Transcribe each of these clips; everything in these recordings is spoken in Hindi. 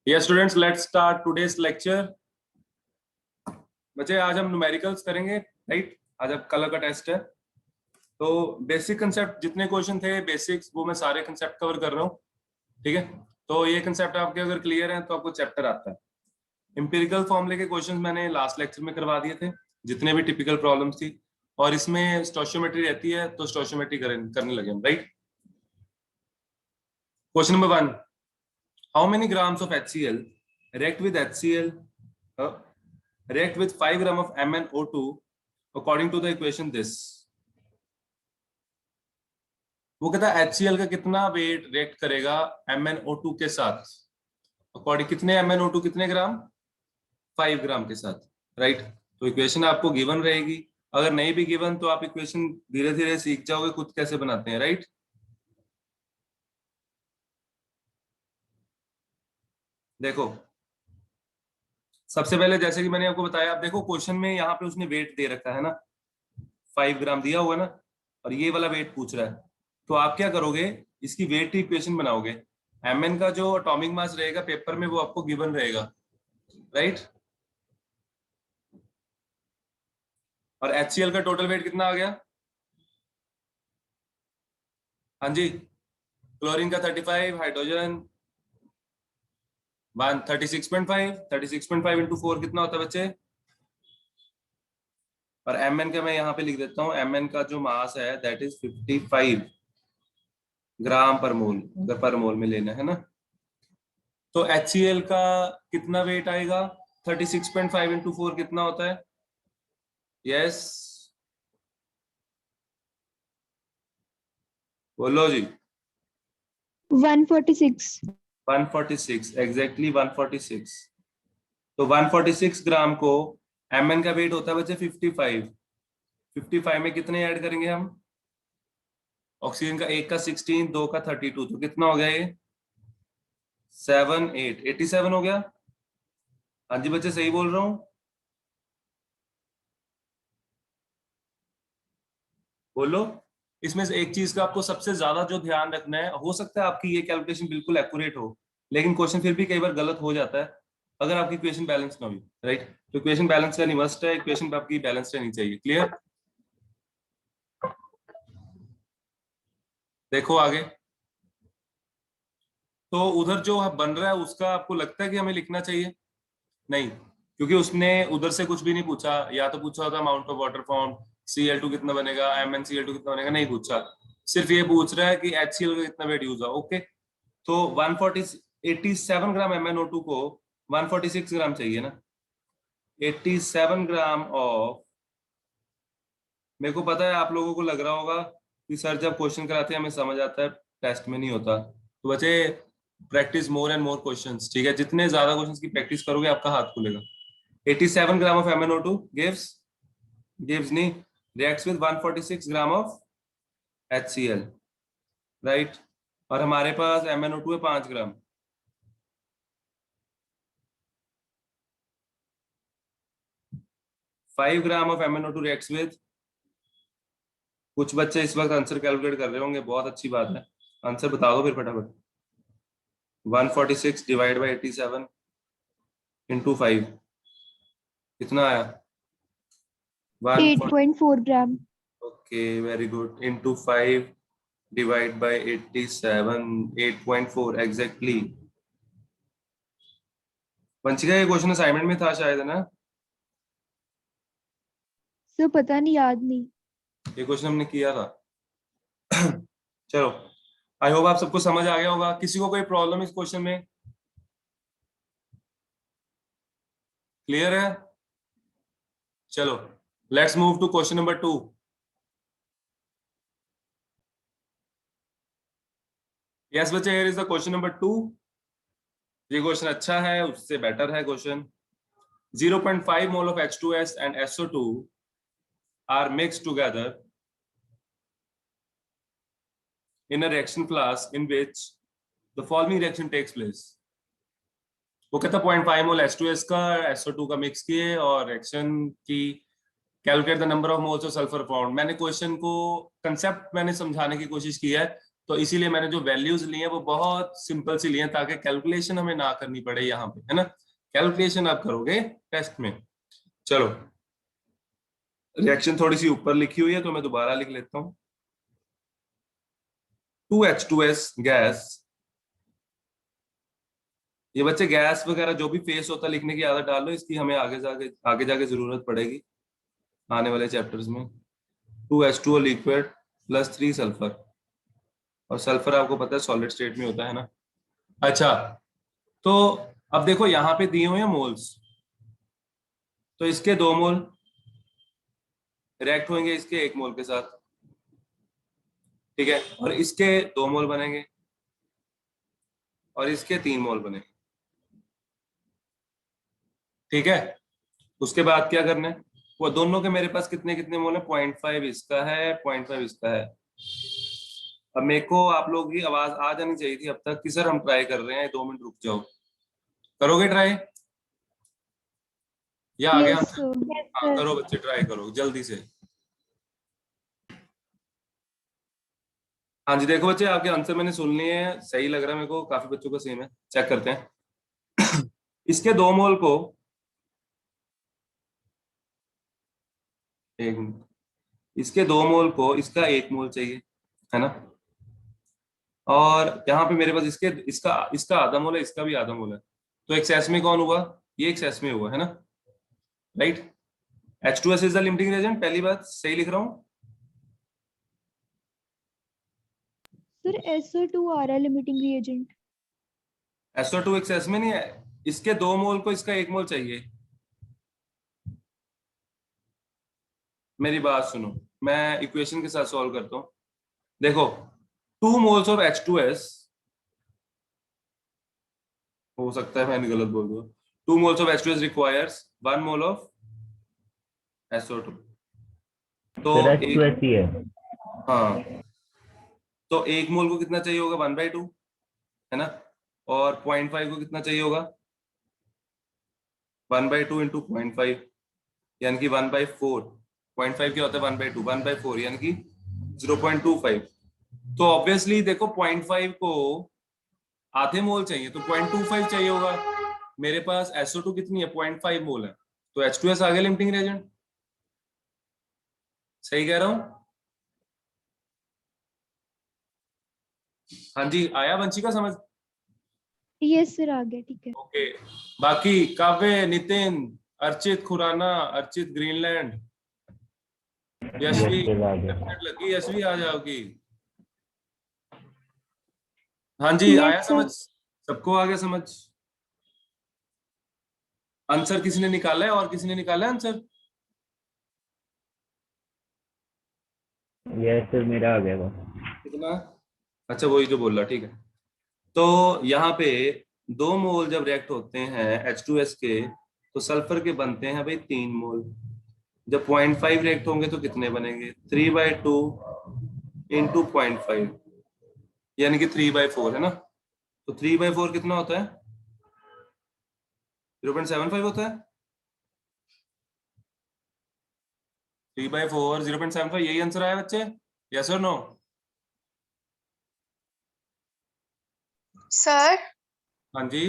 Yes students, let's start today's lecture. बच्चे आज हम न्यूमेरिकल्स करेंगे, राइट? आज अब कलर का टेस्ट है। तो बेसिक कंसेप्ट जितने क्वेश्चन थे बेसिक्स वो मैं सारे कंसेप्ट कवर कर रहा हूँ, ठीक है? तो ये कंसेप्ट आपके अगर क्लियर हैं तो आपको चैप्टर आता है। एम्पिरिकल फॉर्मूले के क्वेश्चंस मैंने लास्ट लेक्चर में करवा दिए थे, जितने भी टिपिकल प्रॉब्लम्स थी, और इसमें स्टोइचियोमेट्री रहती है तो स्टोइचियोमेट्री करने लगे हम, right? Question number 1, how many grams of HCl react with HCl react with 5 gram of MnO2 according to the equation this। वो कहता है HCl का कितना वेट रिएक्ट करेगा MnO2 के साथ, अकॉर्डिंग कितने MnO2 कितने ग्राम, 5 ग्राम के साथ, राइट? तो इक्वेशन आपको गिवन रहेगी, अगर नहीं भी गिवन तो आप इक्वेशन धीरे धीरे सीख जाओगे खुद कैसे बनाते हैं, राइट? देखो सबसे पहले जैसे कि मैंने आपको बताया, आप देखो क्वेश्चन में यहाँ पे उसने वेट दे रखा है ना, 5 ग्राम दिया हुआ है ना, और ये वाला वेट पूछ रहा है, तो आप क्या करोगे, इसकी वेट की इक्वेशन बनाओगे। Mn का जो एटॉमिक मास रहेगा पेपर में वो आपको गिवन रहेगा, राइट? और HCl का टोटल वेट कितना आ गया? हाँ जी, क्लोरीन का 35, हाइड्रोजन 36.5 इंटू 4 कितना होता है बच्चे? और Mn का मैं यहाँ पे लिख देता हूँ, Mn का जो मास है दैट इज 55 ग्राम पर मोल, अगर पर मोल में लेना है ना। तो HCl का कितना वेट आएगा? 36.5 इंटू 4 कितना होता है? यस बोलो जी। 146 एग्जैक्टली 146। तो 146 ग्राम को Mn का वेट होता है बच्चे 55 में कितने ऐड करेंगे हम? ऑक्सीजन का एक का 16, दो का 32, तो कितना हो गया ये? 7 8 87 हो गया। हाँ जी बच्चे सही बोल रहा हूँ? बोलो। इसमें से एक चीज का आपको सबसे ज्यादा जो ध्यान रखना है, हो सकता है आपकी ये कैलकुलेशन बिल्कुल एक्यूरेट हो, लेकिन क्वेश्चन फिर भी कई बार गलत हो जाता है अगर आपकी इक्वेशन बैलेंस ना हुई, राइट? तो इक्वेशन बैलेंस करनी मस्ट है, इक्वेशन आपकी बैलेंस रहनी चाहिए। क्लियर? देखो आगे, तो उधर जो बन रहा है उसका आपको लगता है कि हमें लिखना चाहिए? नहीं, क्योंकि उसने उधर से कुछ भी नहीं पूछा, या तो पूछा होता amount of water form, Cl2 कितना बनेगा, MnCl2 कितना बनेगा, नहीं पूछा, सिर्फ ये पूछ रहा है कि HCl का कितना वेट यूज हुआ। ओके, तो 87 ग्राम MnO2 को 146 ग्राम चाहिए ना, 87 ग्राम ऑफ, मेरे को पता है आप लोगों को लग रहा होगा कि सर जब क्वेश्चन कराते हैं हमें समझ आता है, टेस्ट में नहीं होता। तो बच्चे practice more and more questions, ठीक है? जितने ज्यादा क्वेश्चंस की प्रैक्टिस करोगे आपका हाथ खुलेगा। 87 ग्राम ऑफ MnO2 gives नहीं, reacts with 146 gram of HCl, right? और हमारे पास MnO2 है 5 ग्राम। Five gram of MnO2 reacts with, कुछ बच्चे इस वक्त आंसर कैलकुलेट कर रहे होंगे, बहुत अच्छी बात है, आंसर बता दो फिर फटाफट। 146 डिवाइड बाई 87 इंटू 5 कितना आया? 8.4 gram. Okay very good, into 5 divide by 87, 8.4 exactly. Vanshika ये क्वेश्चन असाइनमेंट में था शायद, है ना? सर पता नहीं, याद नहीं। ये क्वेश्चन हमने किया था। चलो, आई होप आप सबको समझ आ गया होगा। किसी को कोई प्रॉब्लम इस क्वेश्चन में? क्लियर है? चलो let's move to question number 2। Yes बच्चे, here is the question number 2। ये क्वेश्चन अच्छा है, उससे बेटर है question. 0.5 mole of H2S and SO2 are mixed together in a reaction flask in which the following reaction takes place। वो कहता 0.5 मोल H2S का SO2 का मिक्स किए और रिएक्शन की calculate the number of moles of sulphur found. मैंने क्वेश्चन को कंसेप्ट मैंने समझाने की कोशिश की है, तो इसीलिए मैंने जो वैल्यूज ली हैं वो बहुत सिंपल सी ली हैं ताकि कैलकुलेशन हमें ना करनी पड़े यहाँ पे, है ना। कैलकुलेशन आप करोगे टेस्ट में। चलो, रिएक्शन थोड़ी सी ऊपर लिखी हुई है तो मैं दोबारा लिख लेता हूँ। 2H2S गैस, ये बच्चे गैस वगैरह जो भी फेस होता है लिखने की आदत डाल लो, इसकी हमें आगे जाके जरूरत पड़ेगी आने वाले चैप्टर्स में। 2H2O लिक्विड प्लस 3 सल्फर, और सल्फर आपको पता है सॉलिड स्टेट में होता है ना। अच्छा, तो अब देखो यहाँ पे दिए हुए हैं मोल्स, तो इसके 2 मोल रिएक्ट होंगे इसके 1 मोल के साथ, ठीक है, और इसके 2 मोल बनेंगे और इसके 3 मोल बनेंगे, ठीक है। उसके बाद क्या करना है, वो दोनों के मेरे पास कितने कितने मोल है, 0.5 इसका है, 0.5 इसका है। अब मेरे को आप लोगों की आवाज आ जानी चाहिए थी अब तक कि सर हम ट्राई कर रहे हैं, 2 मिनट रुक जाओ। करोगे ट्राई या आ गया यस आंसर? सर। हाँ करो बच्चे, ट्राई करो जल्दी से। हाँ जी, देखो बच्चे आपके आंसर मैंने सुन लिए हैं, सही लग रहा है मेरे को, काफी बच्चों का सेम है। चेक करते हैं। इसके 2 मोल को, एक मिनट, इसके 2 मोल को इसका 1 मोल चाहिए, है ना। और यहाँ पे मेरे पास इसके इसका इसका आधा मोल है, इसका भी आधा मोल है, तो एक्सेस में कौन हुआ, ये एक्सेस में हुआ, है ना, right. H2S is the limiting reagent, पहली बात सही लिख रहा हूँ। सर SO2 आ रहा है लिमिटिंग रिएजेंट। SO2 एक्सेस में नहीं है, इसके 2 मोल को इसका 1 मोल चाहिए। मेरी बात सुनो, मैं इक्वेशन के साथ सॉल्व करता हूँ। देखो 2 मोल्स ऑफ H2S, हो सकता है मैंने गलत बोल दिया, 2 moles of H2S requires 1 mole of SO2, तो सर एक, H2S ही है। हाँ, तो 1 मोल को कितना चाहिए होगा, 1/2, है ना, और 0.5 को कितना चाहिए होगा, 1/2 इंटू 0.5, यानी कि 1/4। 0.5 क्या होता है, 1/2, 1/4 यानी कि 0.25। तो ऑब्वियसली देखो 0.5 को आधे मोल चाहिए तो 0.25 चाहिए होगा। मेरे पास SO2 कितनी है, 0.5 मोल है, तो H2S आ गया लिमिटिंग रिएजेंट। सही कह रहा हूं? हाँ जी, आया वंशिका समझ? यस सर आ गया, ठीक है। ओके, बाकी Kavya, Nitin, Archit Khurana, Archit Greenland, Yashvi, yes sir आ गया। डेफिनेट लगी, यशवी आ जाओगी। हाँ जी, आया यस समझ, सर। सबको आ गया समझ। आंसर किसी ने निकाला है, और किसी ने निकाला है आंसर? यस सर मेरा आ गया था। कितना? अच्छा वही जो बोल रहा, ठीक है। तो यहाँ पे 2 मोल जब रिएक्ट होते हैं H2S के, तो सल्फर के बनते हैं भाई 3 मोल। जब 0.5 रिएक्ट होंगे तो कितने बनेंगे, 3/2 इंटू 0.5, यानी कि 3/4, है ना। तो 3/4 कितना होता है, 0.75 होता है। 3/4 0.75, यही आंसर आया बच्चे, यस और नो? सर हाँ जी,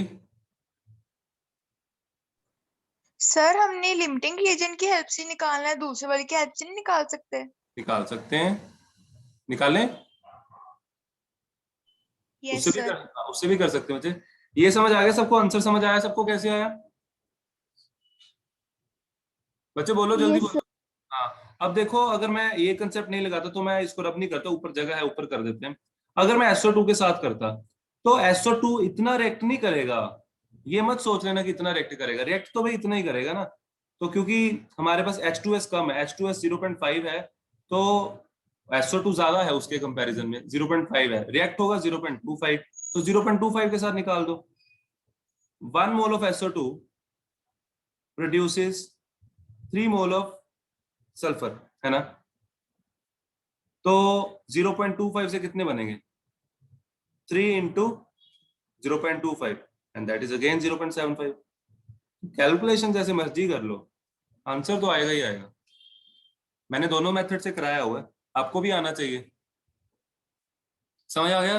सर हमने लिमिटिंग रिएजेंट की हेल्प से निकालना है, दूसरे वाले की हेल्प से नहीं निकाल सकते? निकाल सकते हैं, निकालें, यस सर। उससे भी कर सकते हैं बच्चे। ये समझ आ गया सबको, आंसर समझ आया सबको, कैसे आया बच्चे, बोलो जल्दी यस सर। बोलो। हाँ, अब देखो अगर मैं ये कंसेप्ट नहीं लगाता तो मैं इसको रब नहीं करता, ऊपर जगह है ऊपर कर देते हैं। अगर मैं SO2 के साथ करता तो SO2 इतना रिएक्ट नहीं करेगा, ये मत सोच लेना कि इतना रिएक्ट करेगा, रिएक्ट तो भाई इतना ही करेगा ना। तो क्योंकि हमारे पास H2S कम है, H2S 0.5 है, तो SO2 ज्यादा है उसके कंपैरिजन में, 0.5 है, रिएक्ट होगा 0.25, तो 0.25 के साथ निकाल दो। 1 mole of SO2 produces 3 mole of sulphur, है ना। तो 0.25 से कितने बनेंगे, 3 into 0.25, and that is again 0.75। Calculation जैसे मर्जी कर लो, आंसर तो आएगा ही आएगा। मैंने दोनों मेथड से कराया हुआ है, आपको भी आना चाहिए। समझ आ गया?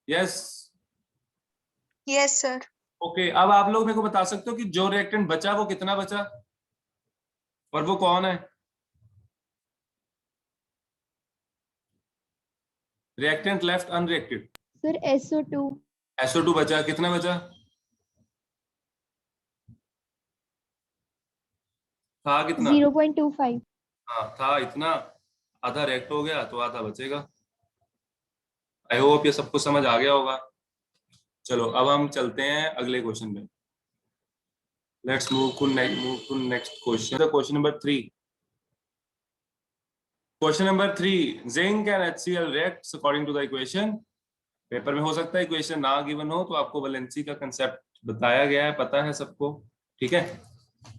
यस। Yes sir. ओके, अब आप लोग मेरे को बता सकते हो कि जो रिएक्टेंट बचा वो कितना बचा और वो कौन है? Reactant left unreacted. Sir SO2 SO2 बचा, कितना बचा? था कितना? 0.25। हाँ था इतना, आधा रिएक्ट हो गया तो आधा बचेगा। आई होप ये सबको समझ आ गया होगा। चलो अब हम चलते हैं अगले क्वेश्चन में। Let's move to next question, question number 3। Question number 3, zinc and HCl reacts according to the equation। पेपर में हो सकता है इक्वेशन ना गिवन हो, तो आपको वैलेंसी का कंसेप्ट बताया गया है, पता है सबको, ठीक है?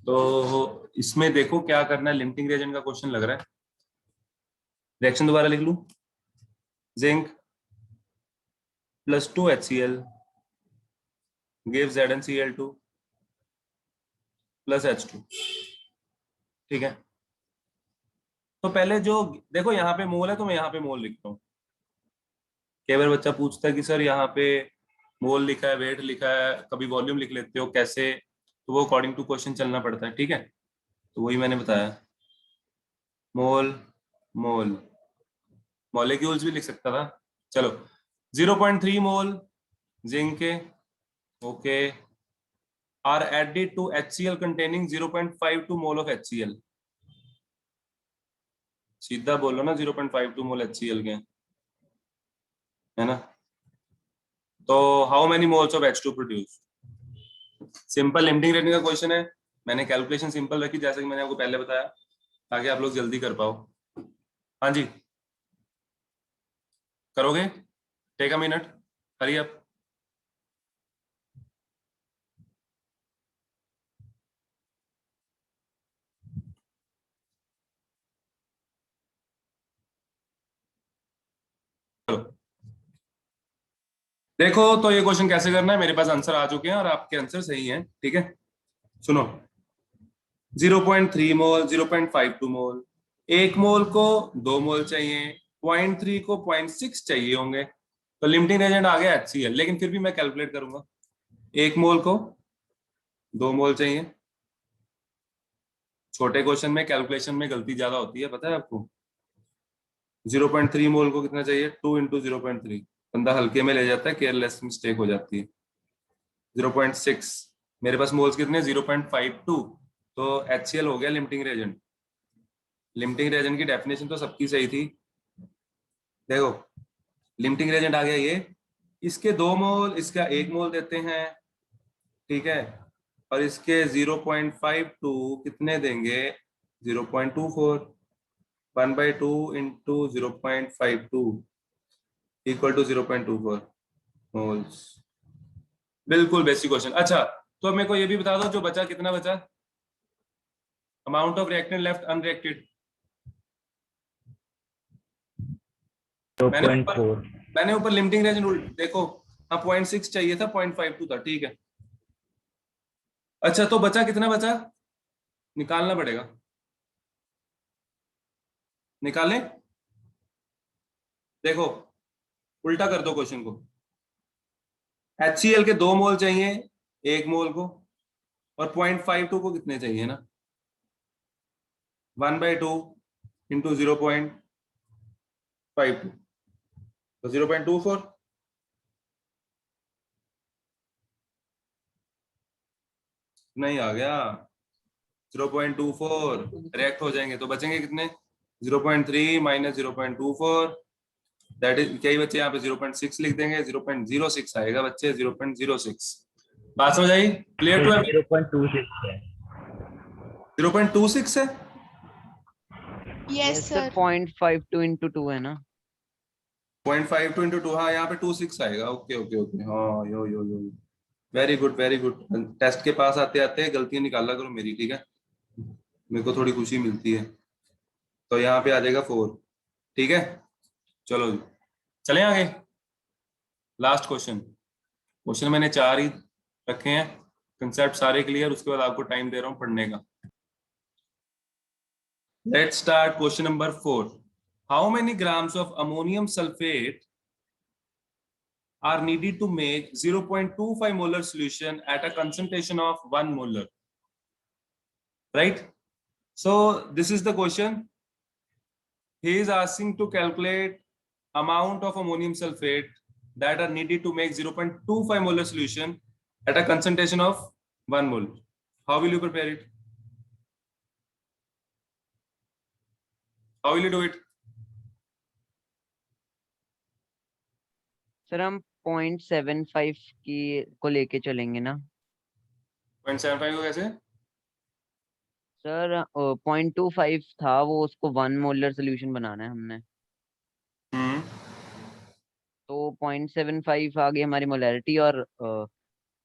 तो इसमें देखो क्या करना है, लिमिटिंग रिएजेंट का क्वेश्चन लग रहा है। रिएक्शन दोबारा लिख लूं, zinc +2 HCl gives ZnCl2 + H2, ठीक है? तो पहले जो देखो यहाँ पे मोल है तो मैं यहाँ पे मोल लिखता हूँ। कई बार बच्चा पूछता है कि सर यहाँ पे मोल लिखा है, वेट लिखा है, कभी वॉल्यूम लिख लेते हो, कैसे? तो वो अकॉर्डिंग टू क्वेश्चन चलना पड़ता है, ठीक है? तो वही मैंने बताया, मोल मोल, मॉलिक्यूल्स भी लिख सकता था। चलो 0.3 मोल जिंक के, okay, are added to HCl containing 0.52 mole of HCl। सीधा बोलो ना, 0.52 मोल HCl के, है ना? तो how many moles of H2 produce? Simple limiting rating का क्वेश्चन है, मैंने कैलकुलेशन सिंपल रखी जैसे कि मैंने आपको पहले बताया, ताकि आप लोग जल्दी कर पाओ। हाँ जी, करोगे? Take a minute, hurry up. देखो तो ये क्वेश्चन कैसे करना है, मेरे पास आंसर आ चुके हैं और आपके आंसर सही हैं, ठीक है? सुनो, 0.3 मोल, 0.52 मोल, 1 मोल को 2 मोल चाहिए, 0.3 को 0.6 चाहिए होंगे, तो लिमिटिंग एजेंट आ गया HCl। लेकिन फिर भी मैं कैलकुलेट करूंगा, 1 मोल को 2 मोल चाहिए। छोटे क्वेश्चन में कैलकुलेशन में गलती ज्यादा होती है, पता है आपको? 0.3 मोल को कितना चाहिए, 2 × 0.3, बंदा हल्के में ले जाता है, केयरलेस मिस्टेक हो जाती है। 0.6, मेरे पास मोल्स कितने, 0.52, तो HCl हो गया लिमिटिंग रेजेंट। लिमिटिंग रेजेंट की डेफिनेशन तो सबकी सही थी। देखो लिमिटिंग रेजेंट आ गया ये, इसके 2 मोल, इसका 1 मोल देते हैं, ठीक है? और इसके 0.52 कितने देंगे, 0.24, 1/2 × 0.52 = 0.24 मोल्स। बिल्कुल बेसिक क्वेश्चन। अच्छा तो अब मेरे को ये भी बता दो, जो बचा कितना बचा, amount of reactant left unreacted. मैंने ऊपर लिमिटिंग रेंज देखो, हाँ 0.6 चाहिए था, 0.52 था, ठीक है? अच्छा तो बचा कितना बचा, निकालना पड़ेगा, निकालें? देखो उल्टा कर दो क्वेश्चन को, HCl के 2 मोल चाहिए 1 मोल को, और 0.52 को कितने चाहिए ना, 1/2 × 0.52, तो 0.24। नहीं आ गया, 0.24 रिएक्ट हो जाएंगे तो बचेंगे कितने, 0.3 - 0.24, दैट इज क्या ही बच्चे, यहाँ पे 0.6 लिख देंगे, 0.06 आएगा बच्चे, 0.06। बात समझ आई? Clear to every? 0.26 है। 0.26 है? Yes sir sir. 0.52 × 2 है ना? 0.52 × 2, हाँ यहाँ पे 26 आएगा। ओके ओके ओके, हाँ yo yo yo, very good very good. Test के पास आते आते गलतियां निकाला करो मेरी, ठीक है? मेरे को थोड़ी खुशी मिलती है। तो यहाँ पे आ जाएगा 4, ठीक है? चलो चले आगे, लास्ट क्वेश्चन। क्वेश्चन मैंने 4 ही रखे हैं, कंसेप्ट सारे क्लियर, उसके बाद आपको टाइम दे रहा हूँ पढ़ने का। Let's start question number 4। How many grams of ammonium sulphate are needed to make 0.25 molar solution at a concentration of 1 molar, right? So this is the question. He is asking to calculate amount of ammonium sulfate that are needed to make 0.25 molar solution at a concentration of 1 mole. How will you prepare it? How will you do it? Sir हम 0.75 की को लेके चलेंगे ना 0.75 को कैसे? सर 0.25 था वो, उसको 1 मोलर सोल्यूशन बनाना है हमने, तो 0.75 आ गई हमारी मोलैरिटी, और नहीं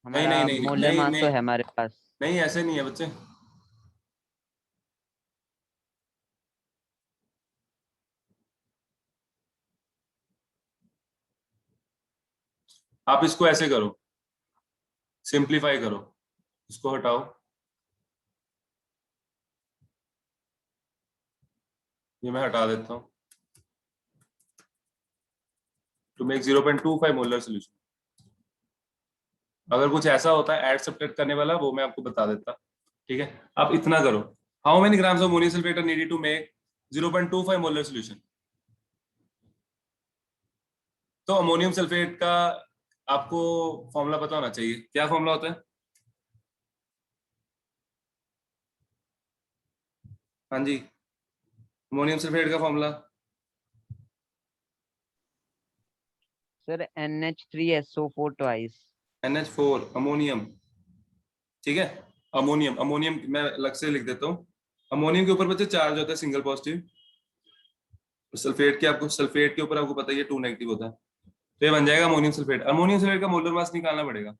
हमारा नहीं नहीं मोलर नहीं मास तो नहीं है हमारे पास। नहीं, ऐसे नहीं है बच्चे। आप इसको ऐसे करो, सिंप्लीफाई करो, इसको हटाओ, ये मैं हटा देता हूं, टू मेक 0.25 मोलर सोल्यूशन। अगर कुछ ऐसा होता है ऐड सब्ट्रैक्ट करने वाला, वो मैं आपको बता देता। ठीक है, आप इतना करो, how many grams of ammonium sulphate are needed to make 0.25 molar solution. तो अमोनियम सल्फेट का आपको फॉर्मूला पता होना चाहिए। क्या फॉर्मूला होता है? हाँ जी, अमोनियम सल्फेट का formula sir NH3SO4 twice. NH4 ammonium. ठीक है, अमोनियम, अमोनियम मैं अलग से लिख देता हूँ। अमोनियम के ऊपर बच्चे चार्ज होता है सिंगल पॉजिटिव, सल्फेट के आपको, सल्फेट के ऊपर आपको पता ही है 2 नेगेटिव होता है। तो ये बन जाएगा अमोनियम सल्फेट। अमोनियम सल्फेट का मोलर मास निकालना पड़ेगा।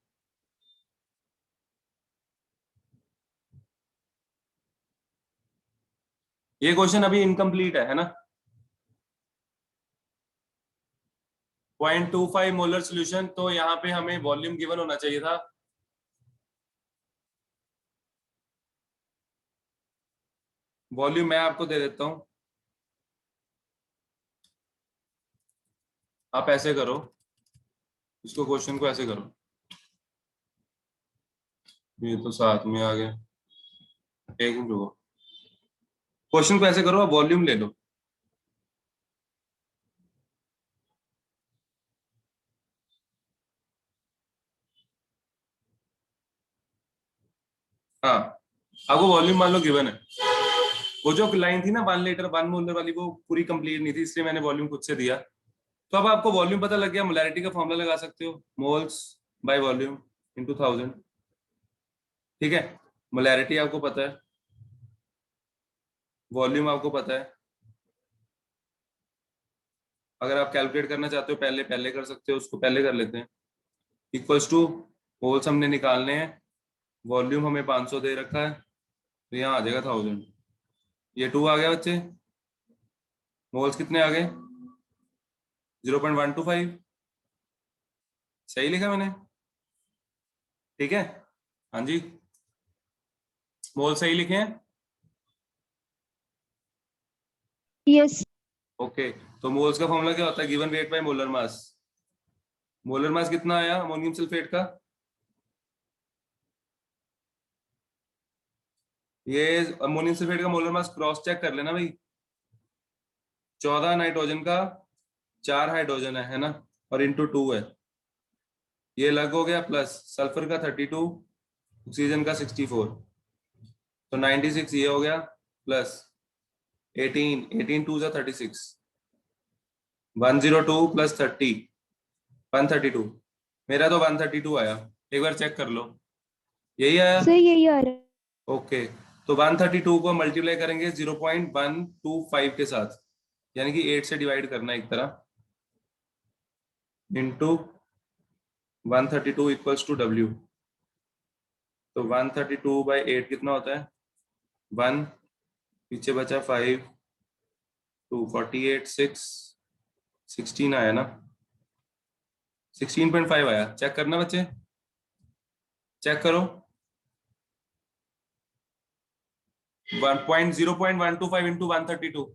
ये क्वेश्चन अभी इनकम्प्लीट है ना? 0.25 मोलर सोल्यूशन, तो यहाँ पे हमें वॉल्यूम गिवन होना चाहिए था। वॉल्यूम मैं आपको दे देता हूं, आप ऐसे करो, इसको क्वेश्चन को ऐसे करो, ये तो साथ में आ गया, एक मिनट रुको, क्वेश्चन को ऐसे करो, आप वॉल्यूम ले लो। हाँ, आपको वॉल्यूम मान लो गिवन है। वो जो लाइन थी ना 1 लीटर 1 मोलर वाली, वो पूरी कंप्लीट नहीं थी, इसलिए मैंने वॉल्यूम खुद से दिया। तो अब आपको वॉल्यूम पता लग गया, मोलैरिटी का फॉर्मूला लगा सकते हो, मोल्स बाय वॉल्यूम इनटू 1000। ठीक है, मोलैरिटी आपको पता है, वॉल्यूम आपको पता है। अगर आप कैलकुलेट करना चाहते हो पहले पहले कर सकते हो, उसको पहले कर लेते हैं। इक्वल्स टू, मोल्स हमने निकालने हैं, वॉल्यूम हमें 500 दे रखा है, तो यहाँ आ जाएगा 1000। ये 2 आ गया बच्चे, मोल्स कितने आ गए? 0.125। सही लिखा मैंने? ठीक है, हाँ जी, मोल सही लिखे हैं? यस ओके, तो मोल्स का फॉर्मूला क्या होता है? Given weight by molar mass. Molar mass कितना आया अमोनियम सल्फेट का? ये अमोनियम सल्फेट का मोलर मास क्रॉस चेक कर लेना भाई। 14 नाइट्रोजन का 4 हाइड्रोजन है ना, और इंटू 2 है, ये अलग हो गया, प्लस सल्फर का 32, ऑक्सीजन का 64, तो 96 ये हो गया, प्लस 18 2 जा 36, 102 प्लस 30 132। मेरा तो 132 आया, एक बार चेक कर लो, यही आया? सही यही आ रहा है। ओके, तो 132 को मल्टीप्लाई करेंगे 0.125 के साथ, यानी कि 8 से डिवाइड करना एक तरह, इंटू 132 इक्वल्स टू W। तो 132/8 कितना होता है? 1, पीछे बचा 5, 2 48 6 16 आया ना, 16.5 आया। चेक करना बच्चे, चेक करो। 0.125 इंटू 132,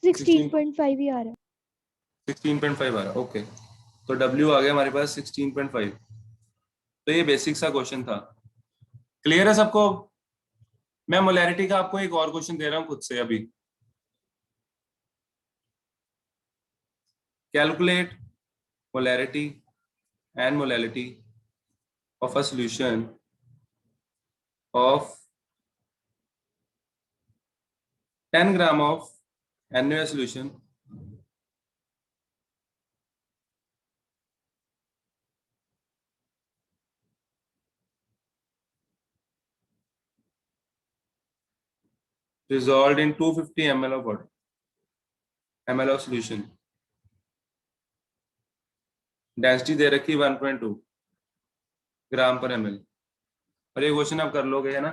16.5 ही आ रहा है। 16.5 आ रहा है, ओके। तो W आ गया हमारे पास 16.5। तो ये बेसिक सा क्वेश्चन था। क्लियर है सबको? मैं मोलैरिटी का आपको एक और क्वेश्चन दे रहा हूं खुद से अभी। Calculate molarity and molality of a solution of 10 gram of NaOH solution dissolved in 250 ml of water, ml of solution, density दे रखी 1.2 ग्राम पर ml। और ये क्वेश्चन आप कर लोगे, है ना?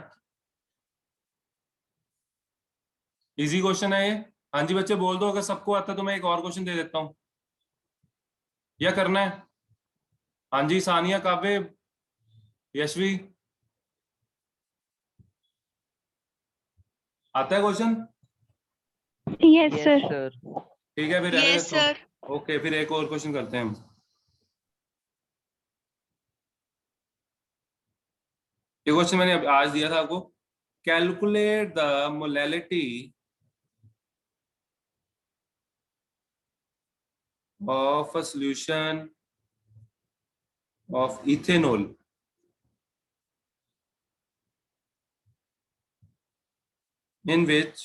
इजी क्वेश्चन है ये। हाँ जी बच्चे बोल दो, अगर सबको आता तो मैं एक और क्वेश्चन दे देता हूं, या करना है? हाँ जी, सानिया, काव्य, यशवी, आता है question? Yes yes sir. Sir. ठीक है, फिर रहने यस देता हूं। सर। ओके, फिर एक और क्वेश्चन करते हैं हम। ये क्वेश्चन मैंने आज दिया था आपको। Calculate the molality of a solution of ethanol in which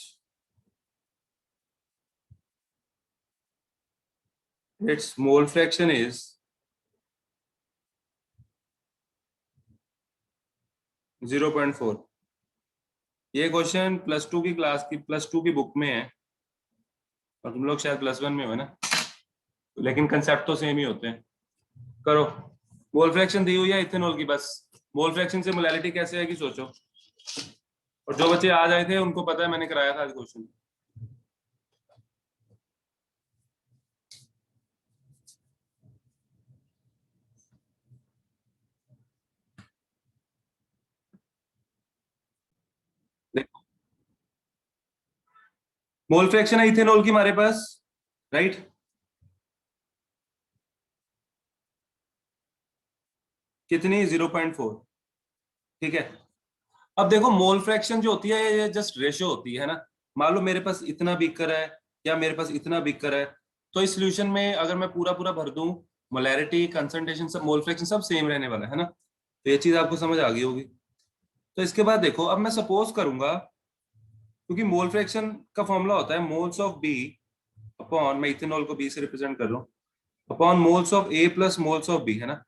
its mole fraction is 0.4। ये क्वेश्चन +2 की क्लास की +2 की बुक में है, और तुम लोग शायद +1 में हो ना, लेकिन कंसेप्ट तो सेम ही होते हैं। करो। मोल फ्रैक्शन दी हुई है इथेनॉल की, बस मोल फ्रैक्शन से मोलैलिटी कैसे आएगी सोचो। और जो बच्चे आज आए थे उनको पता है, मैंने कराया था आज क्वेश्चन। देखो, मोल फ्रैक्शन है इथेनॉल की हमारे पास, राइट? कितनी? 0.4। ठीक है। अब देखो, मोल फ्रैक्शन जो होती है ये जस्ट रेशियो होती है ना। मान लो मेरे पास इतना बीकर है या मेरे पास इतना बीकर है, तो इस सॉल्यूशन में अगर मैं पूरा पूरा भर दूं, मोलैरिटी, कंसंट्रेशन, सब मोल फ्रैक्शन सब सेम रहने वाला है ना। तो ये चीज आपको समझ आ गई होगी। तो इसके बाद देखो, अब मैं सपोज करूंगा, क्योंकि मोल फ्रैक्शन का फॉर्मूला होता है मोल्स ऑफ बी अपॉन, मैं इथेनॉल को बी से रिप्रेजेंट कर रहा हूँ, upon moles of A plus moles of B, है ना।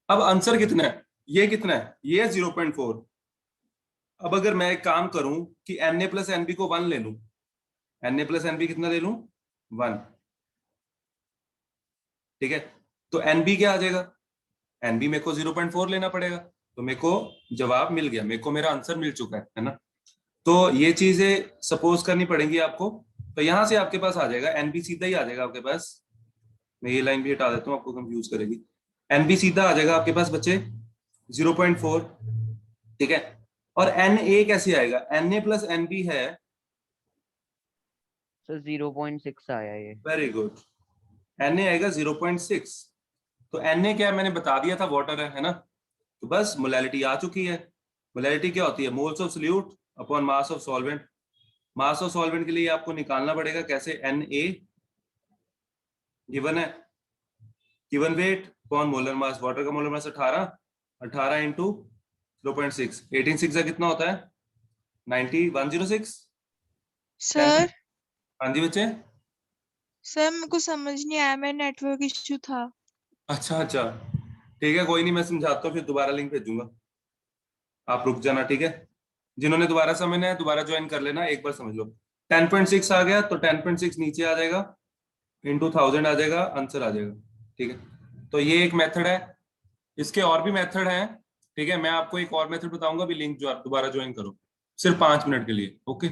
अब आंसर कितना है? ये कितना है? ये 0.4। अब अगर मैं एक काम करूं कि Na प्लस एनबी को 1 ले लूं, Na प्लस एनबी कितना ले लूं? 1। ठीक है। तो एनबी क्या आ जाएगा? एनबी मेरे को 0.4 लेना पड़ेगा। तो मेरे को जवाब मिल गया, मेरे को मेरा आंसर मिल चुका है ना। तो ये चीजें सपोज करनी पड़ेंगी आपको। तो यहां से आपके पास आ जाएगा एनबी, सीधा ही आ जाएगा आपके पास। मैं ये लाइन भी हटा देता हूं, आपको कंफ्यूज करेगी। एनबी सीधा आ जाएगा आपके पास बच्चे 0.4। ठीक है। और Na कैसे आएगा? Na प्लस एनबी है सर 0.6 आया ये। Very good. Na आएगा 0.6। तो Na क्या मैंने बता दिया था, वाटर है ना। तो बस मोलैलिटी आ चुकी है। मोलैलिटी क्या होती है? Moles of solute upon mass of solvent. Mass of solvent के लिए आपको निकालना पड़ेगा कैसे? Na गिवन है, given weight upon molar mass. Water का मोलर मास 18 इंटू 0.6, 18/6 कितना होता है? 106। सर हाँ जी बच्चे। सर मेरे को समझ नहीं आया, मेरा नेटवर्क इश्यू था। अच्छा, ठीक है, कोई नहीं, मैं समझाता हूँ, फिर दोबारा लिंक भेजूंगा, आप रुक जाना। ठीक है। जिन्होंने दोबारा समझना है दोबारा ज्वाइन कर लेना, एक बार समझ लो। 10.6 आ गया तो 10.6 नीचे आ जाएगा, इंटू 1000 आ जाएगा, आंसर आ जाएगा। ठीक है। तो ये एक मेथड है, इसके और भी मेथड हैं। ठीक है, मैं आपको एक और मेथड बताऊंगा, भी लिंक जो आप दोबारा ज्वाइन करो, सिर्फ 5 मिनट के लिए। ओके।